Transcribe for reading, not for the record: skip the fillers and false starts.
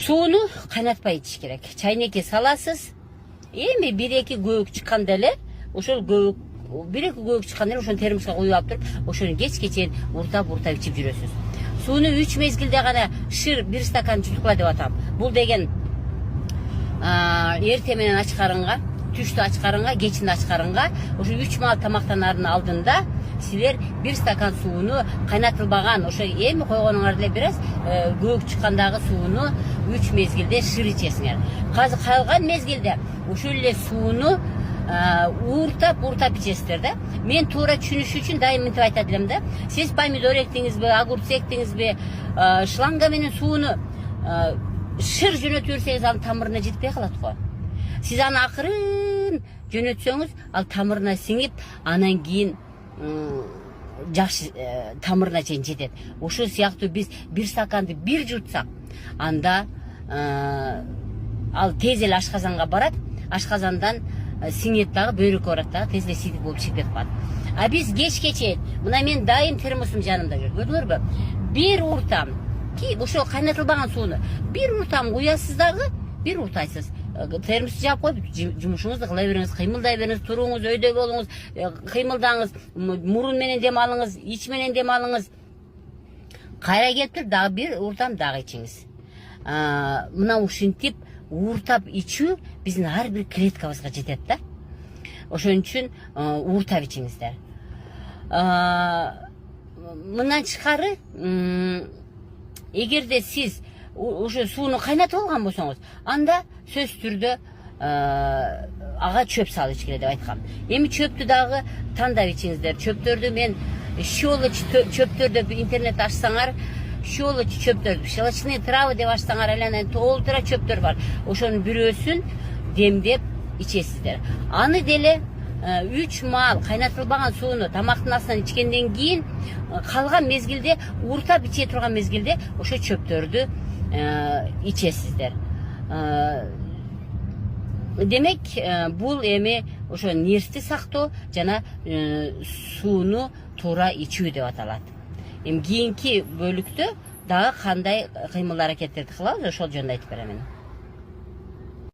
Сууну кайнатпай ичиш керек. Чайнекке саласыз. Эми 1-2 көбүк чыкканда эле ошол көбүк 1-2 көбүк чыкканда эле ошону термоско куюп алып туруп, ошону кечке чейин уртап ичип жүрөсүз. Сууну 3 мезгилде гана шыр 1 стакан жуткула деп атам. Бул деген эрте менен ач карынга, түштү ач карынга, кечинде ач карынга, ошо 3 маал тамактанаардын алдында силер 1 стакан сууну кайнатылбаган, ошо эми койгонуңар эле бир аз көбүк чыккандагы сууну 3 мезгилде шыр ичесиңер. Калган мезгилде ошол эле сууну ууртап ичесиздер да. Мен туура түшүнүш үчүн дайым мынтип айтат элем да. Сиз помидор эктиңизби, огурц эктиңизби, шланга менен сууну шыр жөнөтүп берсеңиз анын тамырына жетпей калат го. Сиз аны акырын жөнөтсөңүз, ал тамырына сиңип, анан кийин жакшы тамырына чейин жетет. Ошол сыяктуу биз 1 стаканды бир жутсак, анда ал тез эле ашказанга барат, ашказандан сиңет дагы, бөйрөккө барат дагы, тез эле сийтип болуп чыгып кетип калат. А биз кечке чейин, мына мен дайым термосум жанымда жүрөт. Көрдүңөрбү? Бир уртам ошол кайнатылбаган сууну бир уртам куясыз дагы, бир уртайсыз. Термости жаап коюп, жумушуңузду кыла бериңиз, кыймылдай бериңиз, туруңуз, өйдө болуңуз, кыймылдаңыз, мурун менен дем алыңыз, ич менен дем алыңыз. Кайра келип туруп дагы бир уртам дагы ичиңиз. Мына ушинтип ууртап ичүү биздин ар бир клеткабызга жетет да. Ошон үчүн ууртап ичиңиздер. Мындан тышкары, эгерде сиз ошо сууну кайнатып алган болсоңуз, анда сөзсүз түрдө ага чөп салып ичкиле деп айткам. Эми чөптү дагы тандап ичиңиздер. Чөптөрдү мен щелочь чөптөр деп интернетте ачсаңар, щелочь чөптөр, щелочные травы деп ачсаңар, анан толтура чөптөр бар. Ошонун бирөөсүн демдеп ичесиздер. Аны деле 3 маал кайнатылбаган сууну тамактын астынан ичкенден кийин калган мезгилде, ууртап иче турган мезгилде ошо чөптөрдү ичесиздер. Демек, бул эми ошо нерсти сактоо жана сууну туура ичүү деп аталат. Эми кийинки бөлүктө дагы кандай кыймыл аракеттерди кылабыз, ошол жөнүндө айтып берем.